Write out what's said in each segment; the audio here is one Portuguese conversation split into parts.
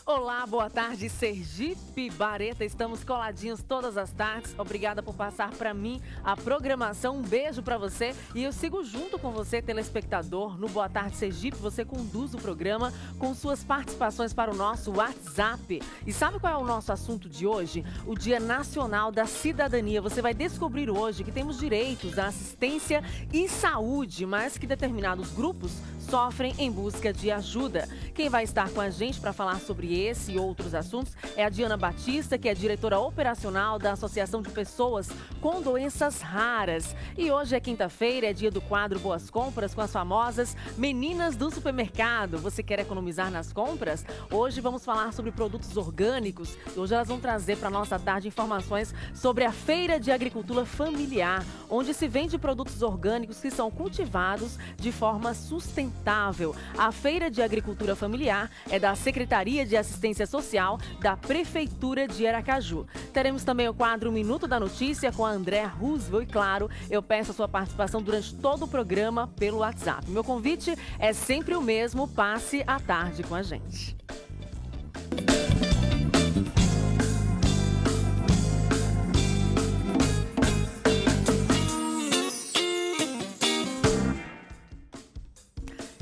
Olá, boa tarde, Sergipe, Bareta. Estamos coladinhos todas as tardes. Obrigada por passar para mim a programação. Um beijo para você. E eu sigo junto com você, telespectador, no Boa Tarde Sergipe. Você conduz o programa com suas participações para o nosso WhatsApp. E sabe qual é o nosso assunto de hoje? O Dia Nacional da Cidadania. Você vai descobrir hoje que temos direitos à assistência e saúde, mas que determinados grupos sofrem em busca de ajuda. Quem vai estar com a gente para falar sobre esse e outros assuntos é a Diana Batista, que é diretora operacional da Associação de Pessoas com Doenças Raras. E hoje é quinta-feira, é dia do quadro Boas Compras com as famosas Meninas do Supermercado. Você quer economizar nas compras? Hoje vamos falar sobre produtos orgânicos. Hoje elas vão trazer para a nossa tarde informações sobre a Feira de Agricultura Familiar, onde se vende produtos orgânicos que são cultivados de forma sustentável. A Feira de Agricultura Familiar é da Secretaria de Assistência Social da Prefeitura de Aracaju. Teremos também o quadro Minuto da Notícia com a Andréa Roosevelt e, claro, eu peço a sua participação durante todo o programa pelo WhatsApp. Meu convite é sempre o mesmo, passe a tarde com a gente.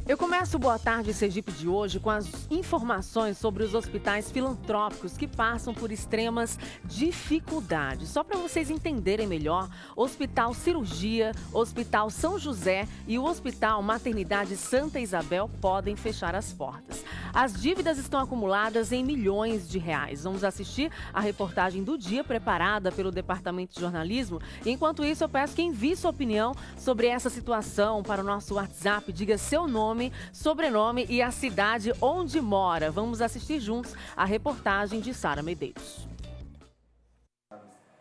Eu começo o Boa Tarde Sergipe de hoje com as informações sobre os hospitais filantrópicos que passam por extremas dificuldades. Só para vocês entenderem melhor, Hospital Cirurgia, Hospital São José e o Hospital Maternidade Santa Isabel podem fechar as portas. As dívidas estão acumuladas em milhões de reais. Vamos assistir a reportagem do dia preparada pelo Departamento de Jornalismo. Enquanto isso, eu peço que envie sua opinião sobre essa situação para o nosso WhatsApp. Diga seu nome, sobrenome e a cidade onde mora. Vamos assistir juntos a reportagem de Sara Medeiros.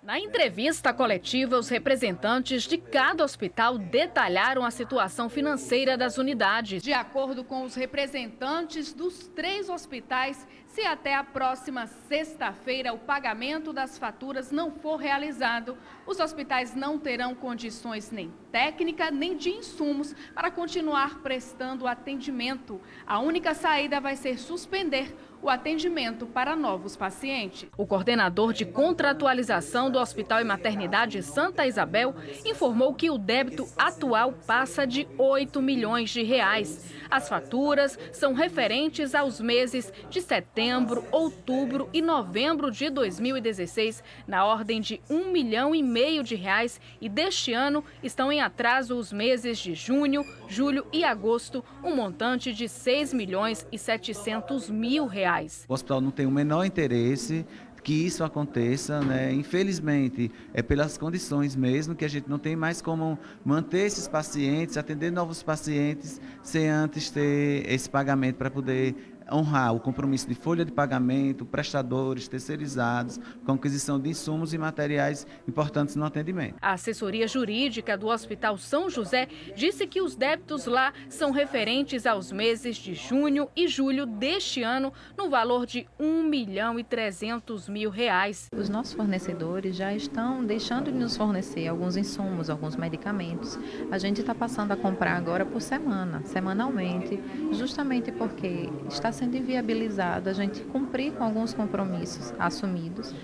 Na entrevista coletiva, os representantes de cada hospital detalharam a situação financeira das unidades. De acordo com os representantes dos 3 hospitais, se até a próxima sexta-feira o pagamento das faturas não for realizado, os hospitais não terão condições nem técnica nem de insumos para continuar prestando atendimento. A única saída vai ser suspender o atendimento para novos pacientes. O coordenador de contratualização do Hospital e Maternidade Santa Isabel informou que o débito atual passa de 8 milhões de reais. As faturas são referentes aos meses de setembro, outubro e novembro de 2016, na ordem de 1,5 milhão de reais, e deste ano estão em atraso os meses de junho, julho e agosto, um montante de 6 milhões e 700 mil reais. O hospital não tem o menor interesse que isso aconteça, né? Infelizmente, é pelas condições mesmo que a gente não tem mais como manter esses pacientes, atender novos pacientes, sem antes ter esse pagamento para poder honrar o compromisso de folha de pagamento, prestadores, terceirizados, com aquisição de insumos e materiais importantes no atendimento. A assessoria jurídica do Hospital São José disse que os débitos lá são referentes aos meses de junho e julho deste ano, no valor de 1,3 milhão de reais. Os nossos fornecedores já estão deixando de nos fornecer alguns insumos, alguns medicamentos. A gente está passando a comprar agora por semana, semanalmente, justamente porque está sendo inviabilizado a gente cumprir com alguns compromissos assumidos,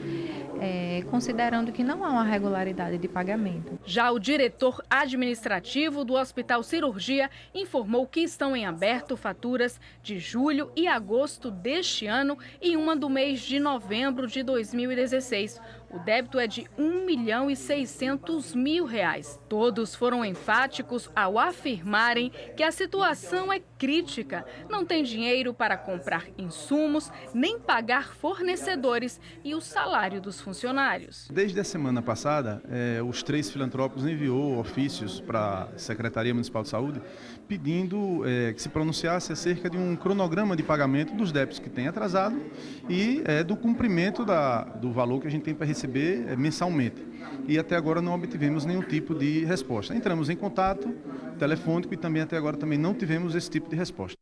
considerando que não há uma regularidade de pagamento. Já o diretor administrativo do Hospital Cirurgia informou que estão em aberto faturas de julho e agosto deste ano e uma do mês de novembro de 2016. O débito é de 1,6 milhão de reais. Todos foram enfáticos ao afirmarem que a situação é crítica. Não tem dinheiro para comprar insumos, nem pagar fornecedores e o salário dos funcionários. Desde a semana passada, os 3 filantrópicos enviou ofícios para a Secretaria Municipal de Saúde pedindo que se pronunciasse acerca de um cronograma de pagamento dos débitos que tem atrasado e do cumprimento do valor que a gente tem para receber mensalmente. E até agora não obtivemos nenhum tipo de resposta. Entramos em contato telefônico e também até agora também não tivemos esse tipo de resposta.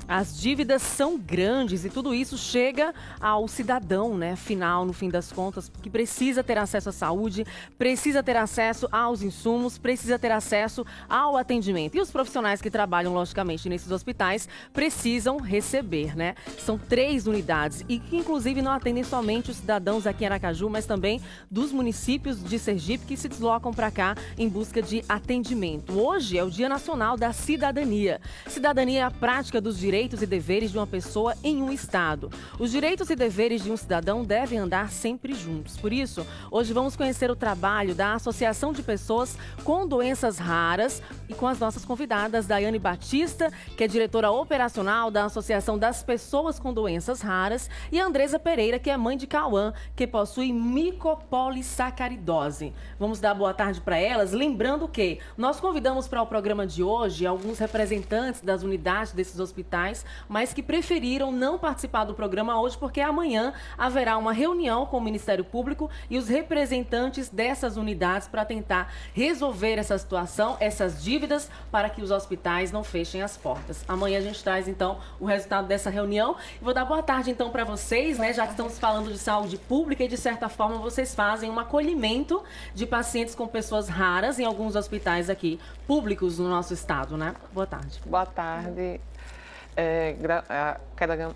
As dívidas são grandes e tudo isso chega ao cidadão, né? Final, no fim das contas, que precisa ter acesso à saúde, precisa ter acesso aos insumos, precisa ter acesso ao atendimento. E os profissionais que trabalham, logicamente, nesses hospitais precisam receber, né? São 3 unidades e que, inclusive, não atendem somente os cidadãos aqui em Aracaju, mas também dos municípios de Sergipe que se deslocam para cá em busca de atendimento. Hoje é o Dia Nacional da Cidadania. Cidadania é a prática dos direitos e deveres de uma pessoa em um estado. Os direitos e deveres de um cidadão devem andar sempre juntos. Por isso, hoje vamos conhecer o trabalho da Associação de Pessoas com Doenças Raras e com as nossas convidadas, Daiane Batista, que é diretora operacional da Associação das Pessoas com Doenças Raras, e Andresa Pereira, que é mãe de Cauã, que possui micopolissacaridose. Vamos dar boa tarde para elas, lembrando que nós convidamos para o programa de hoje alguns representantes das unidades desses hospitais, mas que preferiram não participar do programa hoje porque amanhã haverá uma reunião com o Ministério Público e os representantes dessas unidades para tentar resolver essa situação, essas dívidas, para que os hospitais não fechem as portas. Amanhã a gente traz, então, o resultado dessa reunião. Vou dar boa tarde, então, para vocês, né? Já que estamos falando de saúde pública e, de certa forma, vocês fazem um acolhimento de pacientes com pessoas raras em alguns hospitais aqui, públicos no nosso estado, né? Boa tarde. Boa tarde.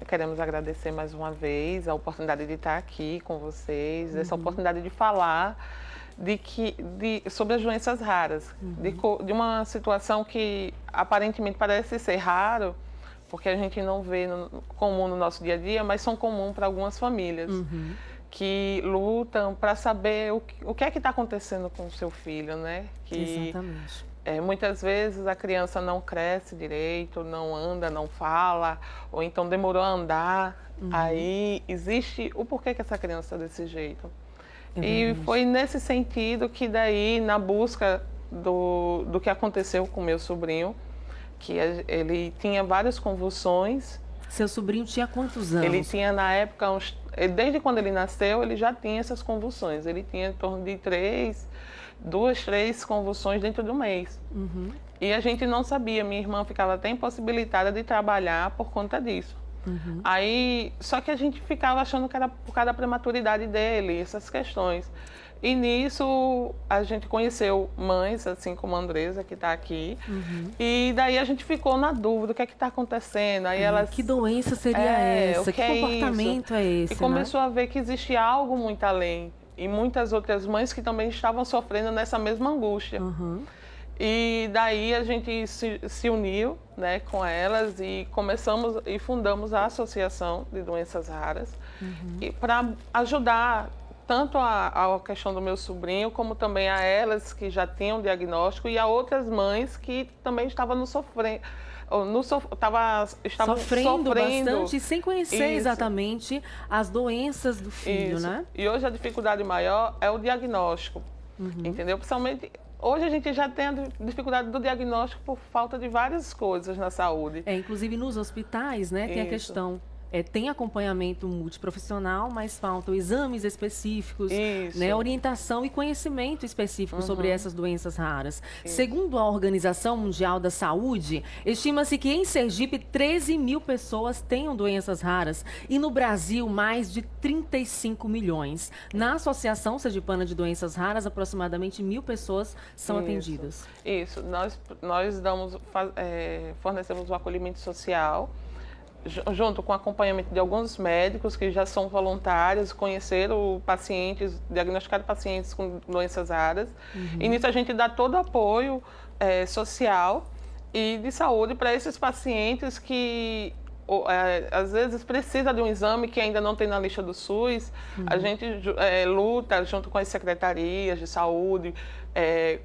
Queremos agradecer mais uma vez a oportunidade de estar aqui com vocês, essa oportunidade de falar sobre as doenças raras, de uma situação que aparentemente parece ser raro, porque a gente não vê comum no nosso dia a dia, mas são comuns para algumas famílias que lutam para saber o que é que está acontecendo com o seu filho, né? Exatamente. Muitas vezes a criança não cresce direito, não anda, não fala, ou então demorou a andar. Aí existe o porquê que essa criança é desse jeito. E foi nesse sentido que daí, na busca do que aconteceu com meu sobrinho, que ele tinha várias convulsões. Seu sobrinho tinha quantos anos? Ele tinha, na época, desde quando ele nasceu, ele já tinha essas convulsões. Ele tinha em torno de 2, 3 convulsões dentro do mês. E a gente não sabia, minha irmã ficava até impossibilitada de trabalhar por conta disso. Aí, só que a gente ficava achando que era por causa da prematuridade dele, essas questões. E nisso a gente conheceu mães, assim como a Andresa, que está aqui. E daí a gente ficou na dúvida, o que é que está acontecendo? Aí elas, que doença seria essa? Que comportamento é esse? E começou a ver que existia algo muito além. E muitas outras mães que também estavam sofrendo nessa mesma angústia. E daí a gente se uniu, né, com elas e começamos e fundamos a Associação de Doenças Raras para ajudar tanto a questão do meu sobrinho, como também a elas que já tinham diagnóstico e a outras mães que também estavam sofrendo bastante, sem conhecer exatamente as doenças do filho, né? E hoje a dificuldade maior é o diagnóstico, entendeu? Principalmente, hoje a gente já tem a dificuldade do diagnóstico por falta de várias coisas na saúde. Inclusive nos hospitais, né, tem a questão... tem acompanhamento multiprofissional, mas faltam exames específicos, né, orientação e conhecimento específico sobre essas doenças raras. Segundo a Organização Mundial da Saúde, estima-se que em Sergipe 13 mil pessoas tenham doenças raras e no Brasil mais de 35 milhões. Na Associação Sergipana de Doenças Raras, aproximadamente 1.000 pessoas são atendidas. Isso, nós fornecemos o acolhimento social, junto com o acompanhamento de alguns médicos que já são voluntários, conheceram pacientes, diagnosticaram pacientes com doenças raras. E nisso a gente dá todo o apoio social e de saúde para esses pacientes que às vezes precisa de um exame que ainda não tem na lista do SUS. A gente luta junto com as secretarias de saúde,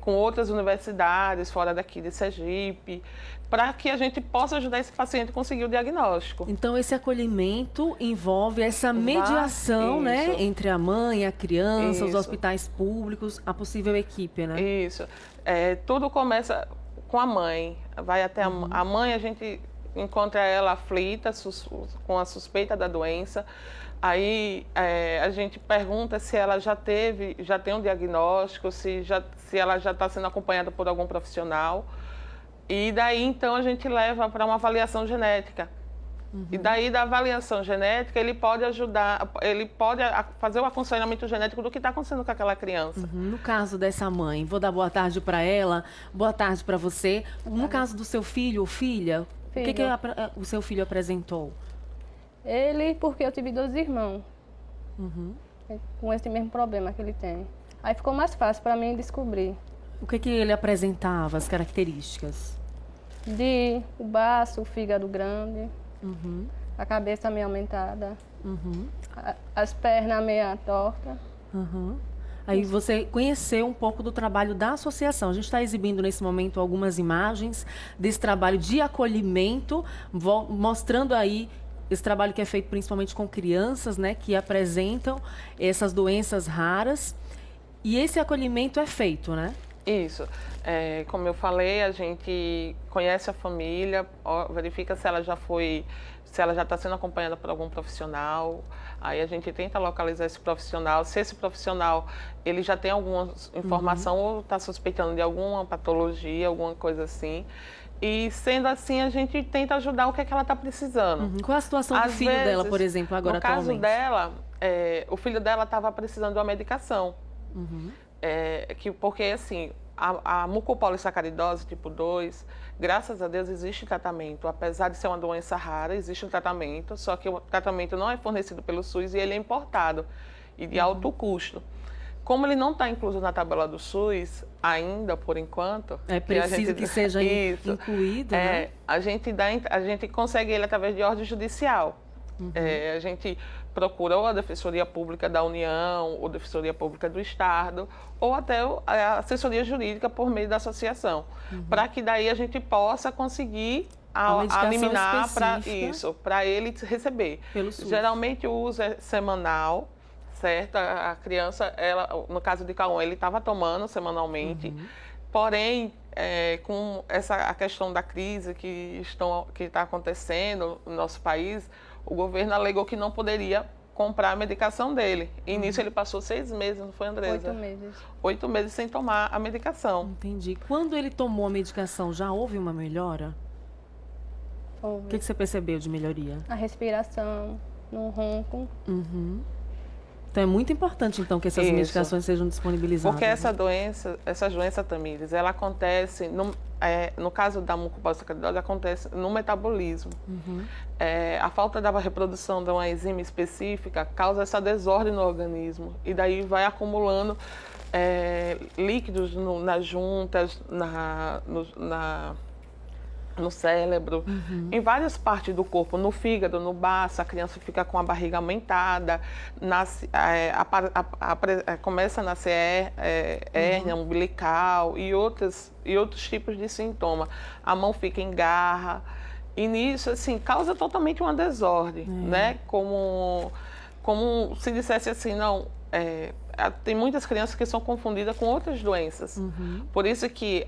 com outras universidades fora daqui de Sergipe, para que a gente possa ajudar esse paciente a conseguir o diagnóstico. Então, esse acolhimento envolve essa mediação, né, entre a mãe, a criança, os hospitais públicos, a possível equipe, né? Isso. Tudo começa com a mãe. Vai até a mãe, a gente encontra ela aflita, com a suspeita da doença. Aí a gente pergunta se ela já tem um diagnóstico, se ela já está sendo acompanhada por algum profissional. E daí, então, a gente leva para uma avaliação genética, E daí, da avaliação genética, ele pode ajudar, ele pode fazer o aconselhamento genético do que está acontecendo com aquela criança. No caso dessa mãe, vou dar boa tarde para ela, boa tarde para você. No caso do seu filho ou filha, o que o seu filho apresentou? Ele, porque eu tive 2 irmãos com esse mesmo problema que ele tem. Aí ficou mais fácil para mim descobrir. O que ele apresentava, as características? O baço, o fígado grande, a cabeça meio aumentada, as pernas meio tortas. Aí você conheceu um pouco do trabalho da associação. A gente está exibindo nesse momento algumas imagens desse trabalho de acolhimento, mostrando aí esse trabalho que é feito principalmente com crianças, né, que apresentam essas doenças raras. E esse acolhimento é feito, né? Isso. Como eu falei, a gente conhece a família, verifica se ela já está sendo acompanhada por algum profissional. Aí a gente tenta localizar esse profissional. Se esse profissional ele já tem alguma informação ou está suspeitando de alguma patologia, alguma coisa assim. E sendo assim, a gente tenta ajudar o que é que ela está precisando. Qual é a situação do filho dela, por exemplo, agora atualmente? No caso dela, o filho dela estava precisando de uma medicação. Porque assim, a mucopolissacaridose tipo 2, graças a Deus existe tratamento. Apesar de ser uma doença rara, existe um tratamento, só que o tratamento não é fornecido pelo SUS e ele é importado e de alto custo. Como ele não está incluso na tabela do SUS, ainda por enquanto... É preciso que seja incluído, né? A gente consegue ele através de ordem judicial. A gente procura ou a Defensoria Pública da União, ou a Defensoria Pública do Estado, ou até a assessoria jurídica por meio da associação, para que daí a gente possa conseguir eliminar para ele receber. Geralmente o uso é semanal, certo? A criança, no caso de Cauã, ele estava tomando semanalmente, porém, com a questão da crise que está acontecendo no nosso país, o governo alegou que não poderia comprar a medicação dele. E nisso ele passou 6 meses, não foi, Andresa? 8 meses. 8 meses sem tomar a medicação. Entendi. Quando ele tomou a medicação, já houve uma melhora? Houve. O que você percebeu de melhoria? A respiração, no ronco. Então é muito importante, então, que essas medicações sejam disponibilizadas. Porque essa doença, Tamires, ela acontece, no caso da mucopolissacaridose, acontece no metabolismo. A falta da reprodução de uma enzima específica causa essa desordem no organismo. E daí vai acumulando líquidos nas juntas, no cérebro, em várias partes do corpo, no fígado, no baço, a criança fica com a barriga aumentada, começa a nascer hérnia umbilical e outros tipos de sintoma. A mão fica em garra, e nisso, assim, causa totalmente uma desordem, né? Como se dissesse assim, não... tem muitas crianças que são confundidas com outras doenças. Por isso que...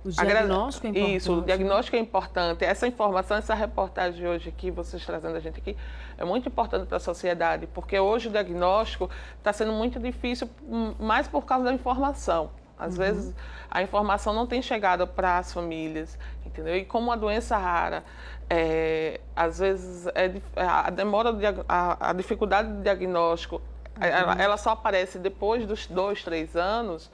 o diagnóstico é importante. Isso, o diagnóstico é importante. Essa informação, essa reportagem hoje aqui, vocês trazendo a gente aqui, é muito importante para a sociedade, porque hoje o diagnóstico está sendo muito difícil, mais por causa da informação. Às vezes, a informação não tem chegado para as famílias, entendeu? E como a doença rara, às vezes, a dificuldade de diagnóstico, ela só aparece depois dos 2, 3 anos,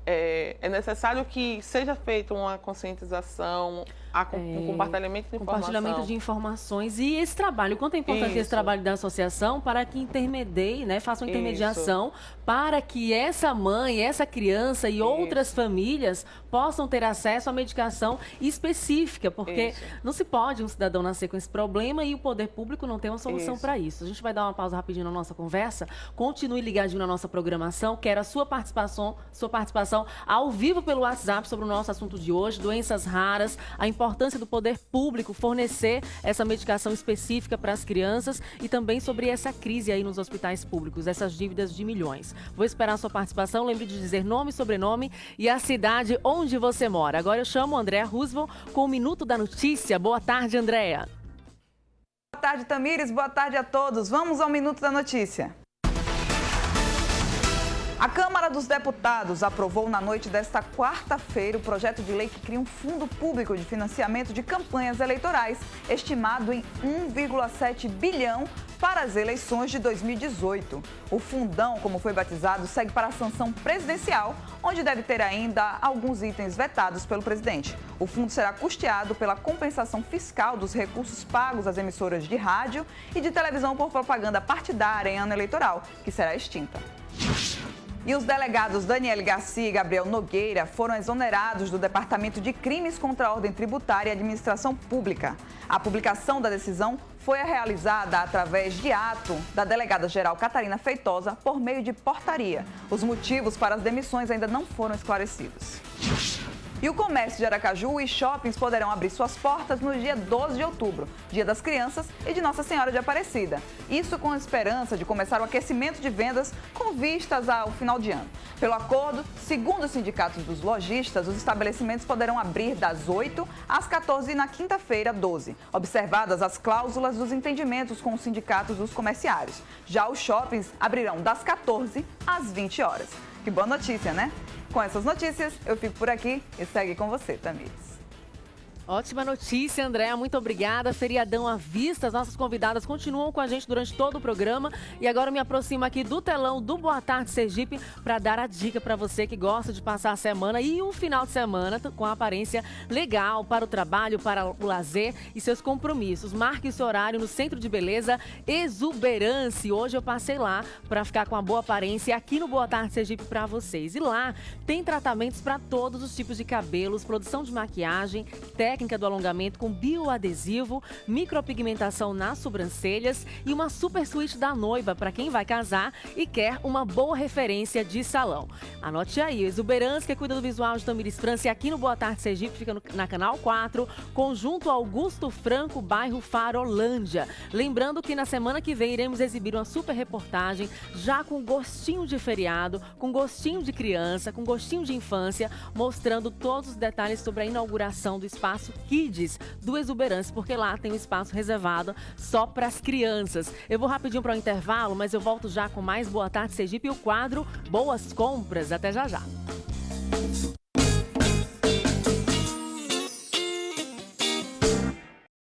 é necessário que seja feita uma conscientização, um compartilhamento de informação. Compartilhamento de informações e esse trabalho, o quanto é importante esse trabalho da associação para que intermedie, né, faça uma intermediação para que essa mãe, essa criança e outras famílias possam ter acesso à medicação específica, porque não se pode um cidadão nascer com esse problema e o poder público não tem uma solução para isso. A gente vai dar uma pausa rapidinho na nossa conversa, continue ligadinho na nossa programação, quero a sua participação ao vivo pelo WhatsApp sobre o nosso assunto de hoje, doenças raras, a importância do poder público fornecer essa medicação específica para as crianças e também sobre essa crise aí nos hospitais públicos, essas dívidas de milhões. Vou esperar a sua participação, lembre de dizer nome, sobrenome e a cidade onde você mora. Agora eu chamo Andréa Roosevelt com o Minuto da Notícia. Boa tarde, Andréa. Boa tarde, Tamires. Boa tarde a todos. Vamos ao Minuto da Notícia. A Câmara dos Deputados aprovou na noite desta quarta-feira o projeto de lei que cria um fundo público de financiamento de campanhas eleitorais, estimado em 1,7 bilhão para as eleições de 2018. O fundão, como foi batizado, segue para a sanção presidencial, onde deve ter ainda alguns itens vetados pelo presidente. O fundo será custeado pela compensação fiscal dos recursos pagos às emissoras de rádio e de televisão por propaganda partidária em ano eleitoral, que será extinta. E os delegados Daniele Garcia e Gabriel Nogueira foram exonerados do Departamento de Crimes contra a Ordem Tributária e Administração Pública. A publicação da decisão foi realizada através de ato da delegada-geral Catarina Feitosa por meio de portaria. Os motivos para as demissões ainda não foram esclarecidos. E o comércio de Aracaju e shoppings poderão abrir suas portas no dia 12 de outubro, Dia das Crianças e de Nossa Senhora de Aparecida. Isso com a esperança de começar o aquecimento de vendas com vistas ao final de ano. Pelo acordo, segundo os sindicatos dos lojistas, os estabelecimentos poderão abrir das 8 às 14 na quinta-feira, 12, observadas as cláusulas dos entendimentos com os sindicatos dos comerciários. Já os shoppings abrirão das 14 às 20 horas. Que boa notícia, né? Com essas notícias, eu fico por aqui e segue com você, Tamires. Ótima notícia, Andréa. Muito obrigada. Feriadão à vista. As nossas convidadas continuam com a gente durante todo o programa. E agora eu me aproximo aqui do telão do Boa Tarde Sergipe para dar a dica para você que gosta de passar a semana e um final de semana com a aparência legal para o trabalho, para o lazer e seus compromissos. Marque seu horário no Centro de Beleza Exuberance. Hoje eu passei lá para ficar com a boa aparência aqui no Boa Tarde Sergipe para vocês. E lá tem tratamentos para todos os tipos de cabelos, produção de maquiagem, técnica do alongamento com bioadesivo, micropigmentação nas sobrancelhas e uma super suíte da noiva para quem vai casar e quer uma boa referência de salão. Anote aí, Exuberance, que cuida do visual de Tamires França, aqui no Boa Tarde Sergipe, fica na Canal 4, Conjunto Augusto Franco, bairro Farolândia. Lembrando que na semana que vem iremos exibir uma super reportagem, já com gostinho de feriado, com gostinho de criança, com gostinho de infância, mostrando todos os detalhes sobre a inauguração do espaço Kids do Exuberance, porque lá tem um espaço reservado só para as crianças. Eu vou rapidinho para o intervalo, mas eu volto já com mais Boa Tarde Sergipe e o quadro Boas Compras. Até já já.